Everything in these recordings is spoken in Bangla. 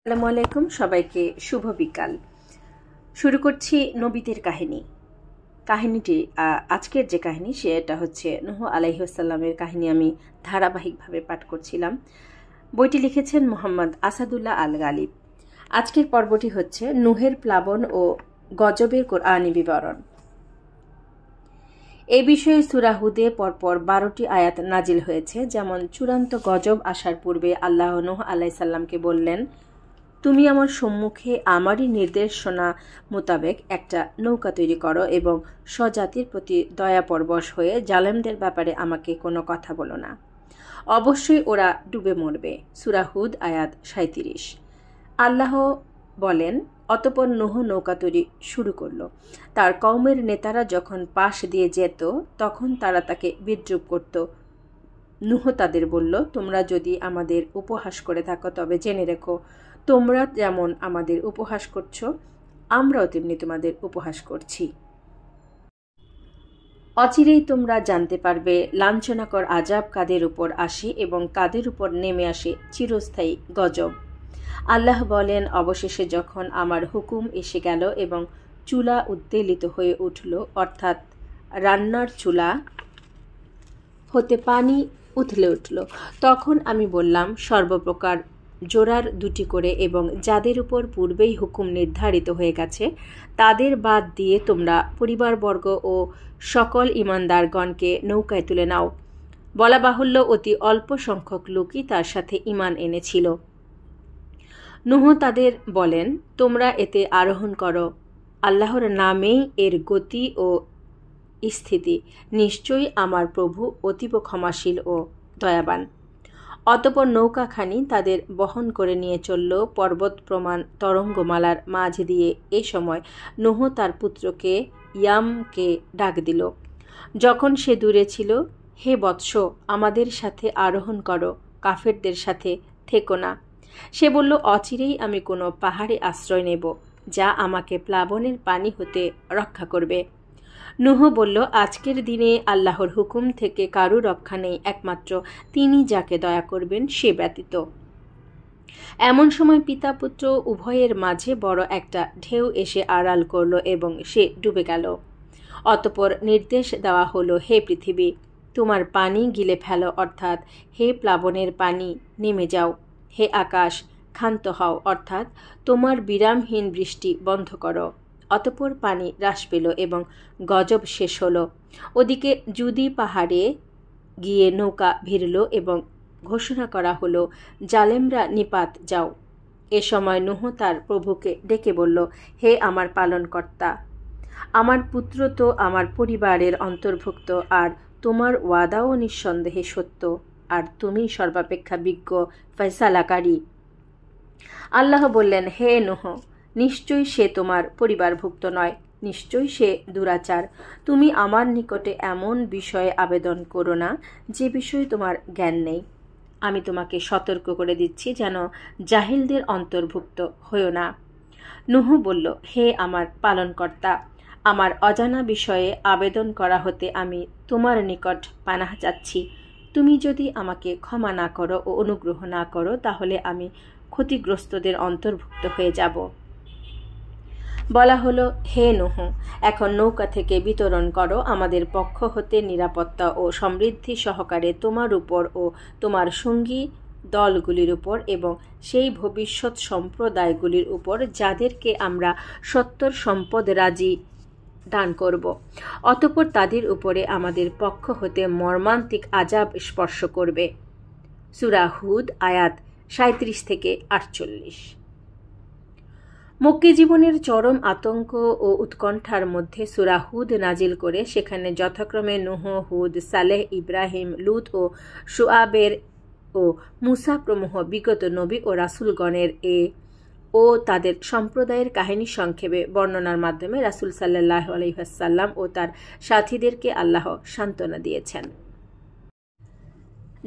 আসসালামু আলাইকুম, সবাইকে শুভ বিকাল। শুরু করছি নবীদের কাহিনী। কাহিনীটি আজকের যে কাহিনী সেটা হচ্ছে নূহ আলাইহিস সালামের কাহিনী। আমি ধারাবাহিকভাবে পাঠ করছিলাম। বইটি লিখেছেন মোহাম্মদ আসাদুল্লাহ আল গালিব। আজকের পর্বটি হচ্ছে নূহের প্লাবন ও গজবের কোরআনী বিবরণ। এই বিষয়ে সূরা হুদে পরপর 12টি আয়াত নাজিল হয়েছে। যেমন চূড়ান্ত গজব আসার পূর্বে আল্লাহ নূহ আলাইহিস সালামকে বললেন, তুমি আমার সম্মুখে আমারই নির্দেশনা মোতাবেক একটা নৌকা তৈরি করো এবং স্বজাতির প্রতি দয়াপরবশ হয়ে জালেমদের ব্যাপারে আমাকে কোনো কথা বলো না। অবশ্যই ওরা ডুবে মরবে। সূরা হুদ আয়াত 37। আল্লাহ বলেন, অতঃপর নূহ নৌকা তৈরি শুরু করলো। তার কওমের নেতারা যখন পাশ দিয়ে যেত তখন তারা তাকে বিদ্রূপ করত। নূহ তাদের বলল, তোমরা যদি আমাদের উপহাস করে থাকো তবে জেনে রেখো, তোমরা যেমন আমাদের উপহাস করছো আমরাও তেমনি তোমাদের উপহাস করছি। অচিরেই তোমরা জানতে পারবে লাঞ্ছনাকর আযাব কাদের উপর আসে এবং কাদের উপর নেমে আসে চিরস্থায়ী গজব। আল্লাহ বলেন, অবশেষে যখন আমার হুকুম এসে গেল এবং চুলা উদ্বেলিত হয়ে উঠল, অর্থাৎ রান্নার চুলা হতে পানি উথলে উঠল, তখন আমি বললাম, সর্বপ্রকার জোড়ার দুটি করে এবং যাদের উপর পূর্বেই হুকুম নির্ধারিত হয়ে গেছে তাদের বাদ দিয়ে তোমরা পরিবারবর্গ ও সকল ঈমানদারগণকে নৌকায় তুলে নাও। বলা বাহুল্য, অতি অল্প সংখ্যক লোকই তার সাথে ঈমান এনেছিল। নূহ তাদের বলেন, তোমরা এতে আরোহণ করো, আল্লাহর নামেই এর গতি ও স্থিতি। নিশ্চয়ই আমার প্রভু অতীব ক্ষমাশীল ও দয়াবান। অতঃপর নৌকাখানি তাদের বহন করে নিয়ে চলল পর্বত প্রমাণ তরঙ্গমালার মাঝ দিয়ে। এ সময় নূহ তার পুত্রকে ইয়ামকে ডাক দিল। যখন সে দূরে ছিল, হে বৎস, আমাদের সাথে আরোহণ করো, কাফেরদের সাথে থেকো না। সে বলল, অচিরেই আমি কোনো পাহাড়ে আশ্রয় নেব যা আমাকে প্লাবনের পানি হতে রক্ষা করবে। নূহ বলল, আজকের দিনে আল্লাহর হুকুম থেকে কারো রক্ষা নেই, একমাত্র তিনি যাকে দয়া করবেন সে ব্যতীত। এমন সময় পিতা পুত্র উভয়ের মাঝে বড় একটা ঢেউ এসে আড়াল করল এবং সে ডুবে গেল। অতঃপর নির্দেশ দেওয়া হলো, হে পৃথিবী, তোমার পানি গিলে ফেলো, অর্থাৎ হে প্লাবনের পানি নেমে যাও। হে আকাশ, ক্ষান্ত হও, অর্থাৎ তোমার বিরামহীন বৃষ্টি বন্ধ করো। অতঃপর পানি হ্রাস পেল এবং গজব শেষ হলো। ওদিকে জুদি পাহাড়ে গিয়ে নৌকা ভিড়ল এবং ঘোষণা করা হলো, জালেমরা নিপাত যাও। এ সময় নূহ তার প্রভুকে ডেকে বলল, হে আমার পালনকর্তা, আমার পুত্র তো আমার পরিবারের অন্তর্ভুক্ত, আর তোমার ওয়াদাও নিঃসন্দেহে সত্য, আর তুমি সর্বাপেক্ষা বিজ্ঞ ফয়সালাকারী। আল্লাহ বললেন, হে নূহ, নিশ্চয়ই সে তোমার পরিবারভুক্ত নয়, নিশ্চয়ই সে দুরাচার। তুমি আমার নিকটে এমন বিষয়ে আবেদন করো না যে বিষয়ে তোমার জ্ঞান নেই। আমি তোমাকে সতর্ক করে দিচ্ছি যেন জাহিলদের অন্তর্ভুক্ত হইও না। নূহ বলল, হে আমার পালনকর্তা, আমার অজানা বিষয়ে আবেদন করা হতে আমি তোমার নিকট পানাহ চাচ্ছি। তুমি যদি আমাকে ক্ষমা না করো ও অনুগ্রহ না করো তাহলে আমি ক্ষতিগ্রস্তদের অন্তর্ভুক্ত হয়ে যাব। বলা হলো, হে নূহ, এখন নৌকা থেকে বিতরণ করো আমাদের পক্ষ হতে নিরাপত্তা ও সমৃদ্ধি সহকারে তোমার উপর ও তোমার সঙ্গী দলগুলির উপর এবং সেই ভবিষ্যৎ সম্প্রদায়গুলির উপর যাদেরকে আমরা সত্তর সম্পদ রাজি দান করব। অতঃপর তাদের উপরে আমাদের পক্ষ হতে মর্মান্তিক আযাব স্পর্শ করবে। সূরা হুদ আয়াত 37 থেকে 48। মক্কি জীবনের চরম আতঙ্ক ও উৎকণ্ঠার মধ্যে সূরা হুদ নাজিল করে সেখানে যথাক্রমে নূহ, হুদ, সালেহ, ইব্রাহিম, লূত ও শুআবের ও মুসা প্রমুখ বিগত নবী ও রাসূলগণের ও তাদের সম্প্রদায়ের কাহিনী সংক্ষেপে বর্ণনার মাধ্যমে রাসূল সাল্লাল্লাহু আলাইহি ওয়াসাল্লাম ও তার সাথীদেরকে আল্লাহ সান্ত্বনা দিয়েছেন।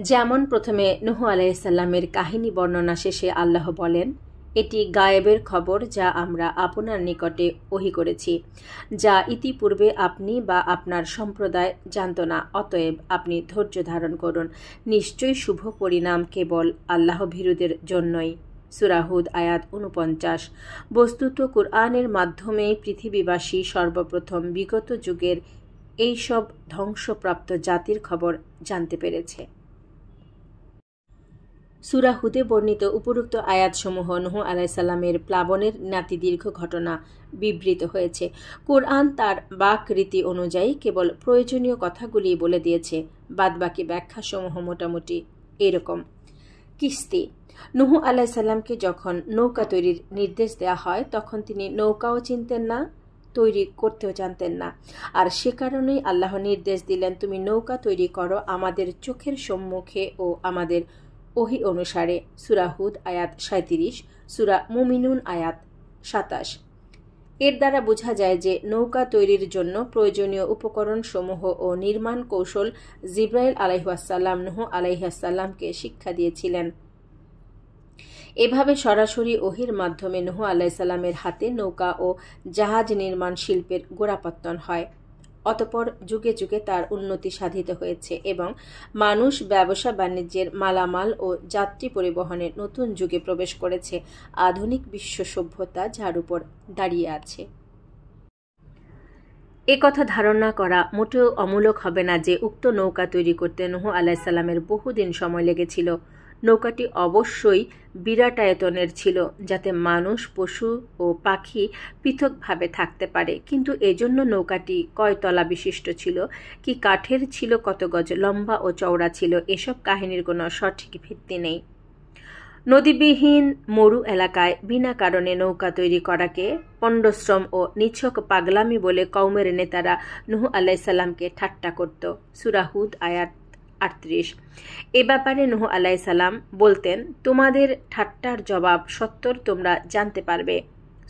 যেমন প্রথমে নূহ আলাইহিস সালামের কাহিনী বর্ণনা শেষে আল্লাহ বলেন, এটি গায়েবের খবর যা আমরা আপনার নিকটে ওহী করেছি, যা ইতিপূর্বে আপনি বা আপনার সম্প্রদায় জানত না। অতএব আপনি ধৈর্য ধারণ করুন। নিশ্চয়ই শুভ পরিণাম কেবল আল্লাহ ভীরুদের জন্যই। সূরা হুদ আয়াত ৪৯। বস্তুত কুরআনের মাধ্যমে পৃথিবীবাসী সর্বপ্রথম বিগত যুগের এইসব ধ্বংসপ্রাপ্ত জাতির খবর জানতে পেরেছে। সূরা হুদে বর্ণিত উপরোক্ত আয়াতসমূহ নূহ আলাইহিস সালামের প্লাবনের নাতিদীর্ঘ ঘটনা বিবৃত হয়েছে। কুরআন তার বাক-রীতি অনুযায়ী কেবল প্রয়োজনীয় কথাগুলি বলে দিয়েছে, বাদবাকি ব্যাখ্যাসমূহ মোটামুটি এরকম। কিস্তি। নূহ আলাইহিস সালামকে যখন নৌকা তৈরির নির্দেশ দেওয়া হয় তখন তিনি নৌকাও চিনতেন না, তৈরি করতেও জানতেন না। আর সে কারণেই আল্লাহ নির্দেশ দিলেন, তুমি নৌকা তৈরি করো আমাদের চোখের সম্মুখে ও আমাদের ওহী অনুসারে। সূরা হুদ আয়াত ৩৭, সূরা মুমিনুন আয়াত ২৭। এর দ্বারা বোঝা যায় যে নৌকা তৈরির জন্য প্রয়োজনীয় উপকরণসমূহ ও নির্মাণ কৌশল জিবরাইল আলাইহিসসালাম নূহ আলাইহিসসালামকে শিক্ষা দিয়েছিলেন। এভাবে সরাসরি ওহীর মাধ্যমে নূহ আলাইহিস সালামের হাতে নৌকা ও জাহাজ নির্মাণ শিল্পের গোড়াপত্তন হয়। অতঃপর যুগে যুগে তার উন্নতি সাধিত হয়েছে এবং মানুষ ব্যবসা বাণিজ্যের মালামাল ও যাত্রী পরিবহনের নতুন যুগে প্রবেশ করেছে, আধুনিক বিশ্ব সভ্যতা যার উপর দাঁড়িয়ে আছে। একথা ধারণা করা মোটেও অমূলক হবে না যে উক্ত নৌকা তৈরি করতে নূহ আলাইহিস সালামের বহুদিন সময় লেগেছিল। নৌকাটি অবশ্যই বিরাট আয়তনের ছিল, যাতে মানুষ, পশু ও পাখি পৃথকভাবে থাকতে পারে। কিন্তু এজন্য নৌকাটি কয় তলা বিশিষ্ট ছিল, কি কাঠের ছিল, কত গজ লম্বা ও চওড়া ছিল, এসব কাহিনীর কোনো সঠিক ভিত্তি নেই। নদীবিহীন মরু এলাকায় বিনা কারণে নৌকা তৈরি করাকে পণ্ডশ্রম ও নিছক পাগলামি বলে কওমের নেতারা নূহ আলাইহিস সালামকে ঠাট্টা করত। সূরা হুদ আয়াত ৩৮। এ ব্যাপারে নূহ আলাইহিস সালাম বলতেন, তোমাদের ঠাট্টার জবাব সত্বর তোমরা জানতে পারবে।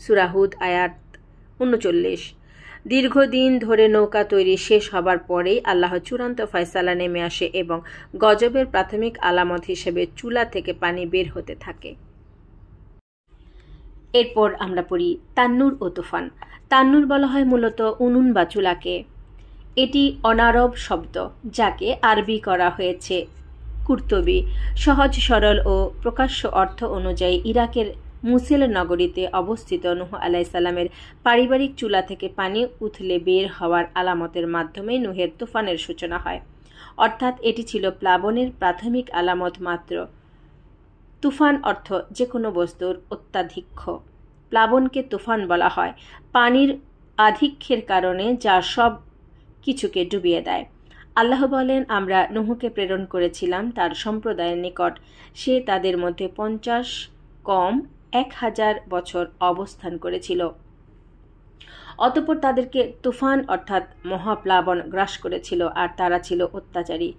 সূরা হুদ আয়াত ৩৯। দীর্ঘদিন ধরে নৌকা তৈরি শেষ হবার পরেই আল্লাহ চূড়ান্ত ফয়সালা নেমে আসে এবং গজবের প্রাথমিক আলামত হিসেবে চুলা থেকে পানি বের হতে থাকে। এরপর আমরা পড়ি তান্নুর ও তুফান। তান্নুর বলা হয় মূলত উনুন বা চুলাকে। এটি অনারব শব্দ, যাকে আরবি করা হয়েছে কুর্তুবী। সহজ সরল ও প্রকাশ্য অর্থ অনুযায়ী ইরাকের মুসেল নগরীতে অবস্থিত নূহ আলাইহিস সালামের পারিবারিক চুলা থেকে পানি উথলে বের হওয়ার আলামতের মাধ্যমে নূহের তুফানের সূচনা হয়। অর্থাৎ এটি ছিল প্লাবনের প্রাথমিক আলামত মাত্র। তুফান অর্থ যে কোনো বস্তুর অত্যাধিক্য। প্লাবনকে তুফান বলা হয় পানির আধিক্যের কারণে যা সব কিছুকে ডুবিয়ে দেয়। আল্লাহ বলেন, আমরা নূহকে প্রেরণ করেছিলাম তার সম্প্রদায়ের নিকট। সে তাদের মধ্যে 50 কম 1000 বছর অবস্থান করেছিল। অতঃপর তাদেরকে তুফান অর্থাৎ মহাপ্লাবন গ্রাস করেছিল, আর তারা ছিল অত্যাচারী।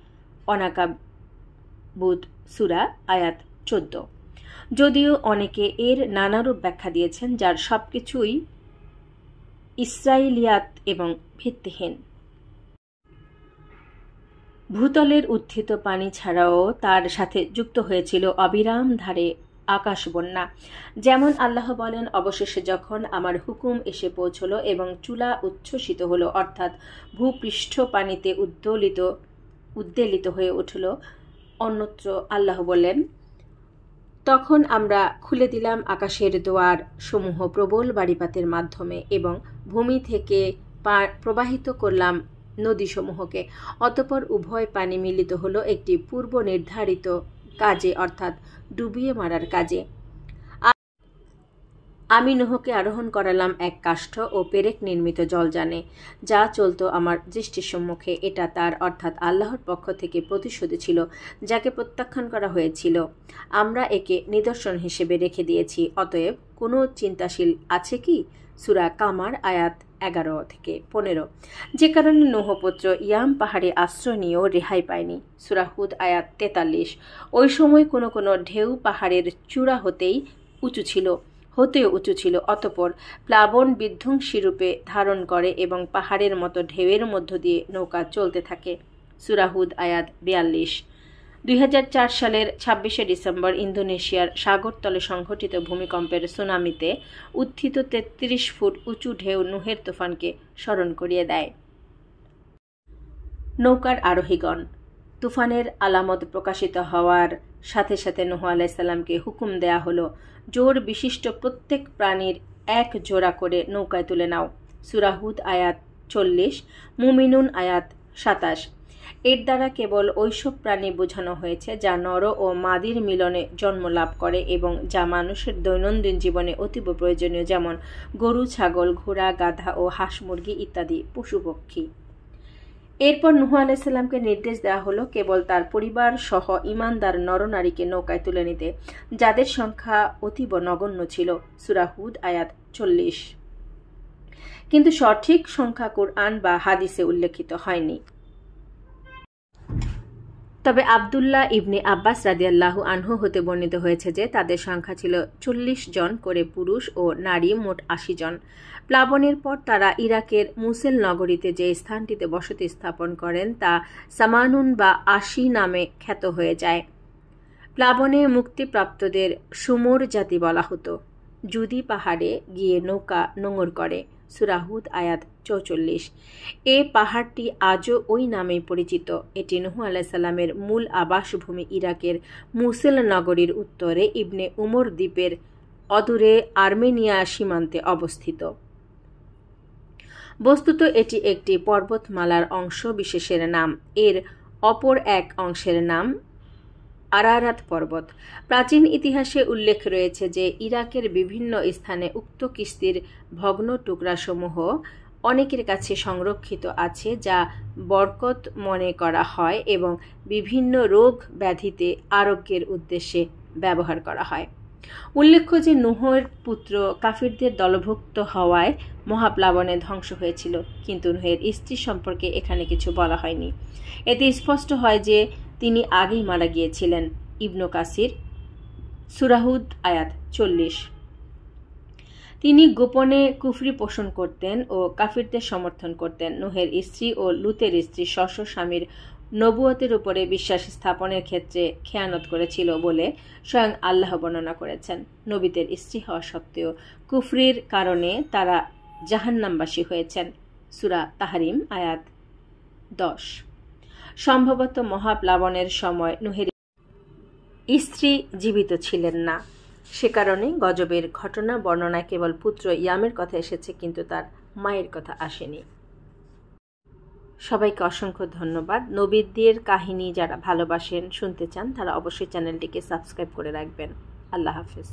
অনাকাবুত সূরা আয়াত 14। যদিও অনেকে এর নানারূপ ব্যাখ্যা দিয়েছেন, যার সবকিছুই ইসরাইলিয়াত এবং ভিত্তিহীন। ভূতলের উত্থিত পানি ছাড়াও তার সাথে যুক্ত হয়েছিল অবিরাম ধারে আকাশ বন্যা। যেমন আল্লাহ বলেন, অবশেষে যখন আমার হুকুম এসে পৌঁছল এবং চুলা উচ্ছ্বসিত হল, অর্থাৎ ভূপৃষ্ঠ পানিতে উদ্বেলিত হয়ে উঠল। অন্যত্র আল্লাহ বলেন, তখন আমরা খুলে দিলাম আকাশের দোয়ার সমূহ প্রবল বাড়িপাতের মাধ্যমে এবং ভূমি থেকে প্রবাহিত করলাম নদীসমূহকে। অতঃপর উভয় পানি মিলিত হলো একটি পূর্ব নির্ধারিত কাজে, অর্থাৎ ডুবিয়ে মারার কাজে। আমি নূহকে আরোহণ করালাম এক কাষ্ঠ ও পেরেক নির্মিত জলযানে, যা চলত আমার দৃষ্টির সম্মুখে। এটা তার অর্থাৎ আল্লাহর পক্ষ থেকে প্রতিশোধ ছিল, যাকে প্রত্যাখ্যান করা হয়েছিল। আমরা একে নিদর্শন হিসেবে রেখে দিয়েছি। অতএব কোনো চিন্তাশীল আছে কি? সূরা কামার আয়াত 11-15। যে কারণে নূহ পুত্র ইয়াম পাহাড়ে আশ্রয় নিয়েও রেহাই পায়নি। সূরা হুদ আয়াত 43। ওই সময় কোনো কোনো ঢেউ পাহাড়ের চূড়া হতেও উঁচু ছিল। অতঃপর প্লাবন বিধ্বংসী রূপে ধারণ করে এবং পাহাড়ের মতো ঢেউয়ের মধ্য দিয়ে নৌকা চলতে থাকে। সূরা হুদ আয়াত 42। 2004 সালের 26শে ডিসেম্বর ইন্দোনেশিয়ার সাগরতলে সংঘটিত ভূমিকম্পের সুনামিতে উত্থিত 33 ফুট উঁচু ঢেউ নূহের তুফানকে স্মরণ করিয়ে দেয়। নৌকার আরোহীগণ। তুফানের আলামত প্রকাশিত হওয়ার সাথে সাথে নূহ আলাইহিস সালামকে হুকুম দেয়া হলো, জোর বিশিষ্ট প্রত্যেক প্রাণীর এক জোড়া করে নৌকায় তুলে নাও। সূরা হুদ আয়াত 40, মুমিনুন আয়াত 27। এর দ্বারা কেবল ওইসব প্রাণী বোঝানো হয়েছে যা নর ও মাদির মিলনে জন্ম লাভ করে এবং যা মানুষের দৈনন্দিন জীবনে অতীব প্রয়োজনীয়, যেমন গরু, ছাগল, ঘোড়া, গাধা ও হাঁস মুরগি ইত্যাদি পশুপক্ষী। এরপর নূহ আলাইহিস সালামকে নির্দেশ দেওয়া হলো কেবল তার পরিবার সহ ঈমানদার নরনারীকে নৌকায় তুলে নিতে, যাদের সংখ্যা অতীব নগণ্য ছিল। সূরা হুদ আয়াত 40। কিন্তু সঠিক সংখ্যা কুরআন বা হাদিসে উল্লেখিত হয়নি। তবে আব্দুল্লাহ ইবনে আব্বাস রাদিয়াল্লাহু আনহু হতে বর্ণিত হয়েছে যে তাদের সংখ্যা ছিল 40 জন করে পুরুষ ও নারী, মোট 80 জন। প্লাবনের পর তারা ইরাকের মুসেল নগরীতে যে স্থানটিতে বসতি স্থাপন করেন তা সামানুন বা 80 নামে খ্যাত হয়ে যায়। প্লাবনে মুক্তিপ্রাপ্তদের সুমর জাতি বলা হতো। জুদি পাহাড়ে গিয়ে নৌকা নোঙর করে। সূরা হুদ আয়াত 44। এ পাহাড়টি আজও ওই নামেই পরিচিত। এটি নূহ আলাইহিস সালামের মূল আবাসভূমি ইরাকের মুসেল নগরীর উত্তরে ইবনে উমর দ্বীপের অদূরে আর্মেনিয়া সীমান্তে অবস্থিত। বস্তুত এটি একটি পর্বতমালার অংশ বিশেষের নাম। এর অপর এক অংশের নাম আরারাত পর্বত। প্রাচীন ইতিহাসে উল্লেখ রয়েছে যে ইরাকের বিভিন্ন স্থানে উক্ত কিস্তির ভগ্ন টুকরাসমূহ অনেকের কাছে সংরক্ষিত আছে, যা বরকত মনে করা হয় এবং বিভিন্ন রোগ ব্যাধিতে আরোগ্যের উদ্দেশ্যে ব্যবহার করা হয়। উল্লেখ্য যে নূহের পুত্র কাফিরদের দলভুক্ত হওয়ায় মহাপ্লাবনে ধ্বংস হয়েছিল, কিন্তু নূহের স্ত্রী সম্পর্কে এখানে কিছু বলা হয়নি। এতে স্পষ্ট হয় যে তিনি আগেই মারা গিয়েছিলেন। ইবনু কাসির, সূরা হুদ আয়াত 40। তিনি গোপনে কুফরি পোষণ করতেন ও কাফিরদের সমর্থন করতেন। নূহের স্ত্রী ও লুতের স্ত্রী স্ব স্বামীর নবুয়তের উপরে বিশ্বাস স্থাপনের ক্ষেত্রে খেয়ানত করেছিল বলে স্বয়ং আল্লাহ বর্ণনা করেছেন। নবীদের স্ত্রী হওয়া সত্ত্বেও কুফরির কারণে তারা জাহান্নামবাসী হয়েছেন। সূরা তাহরিম আয়াত 10। সম্ভবত মহাপ্লাবনের সময় নূহের স্ত্রী জীবিত ছিলেন না। সে কারণে গজবের ঘটনা বর্ণনায় কেবল পুত্র ইয়ামের কথা এসেছে, কিন্তু তার মায়ের কথা আসেনি। সবাইকে অসংখ্য ধন্যবাদ। নবীদের কাহিনী যারা ভালোবাসেন, শুনতে চান, তারা অবশ্যই চ্যানেলটিকে সাবস্ক্রাইব করে রাখবেন। আল্লাহ হাফেজ।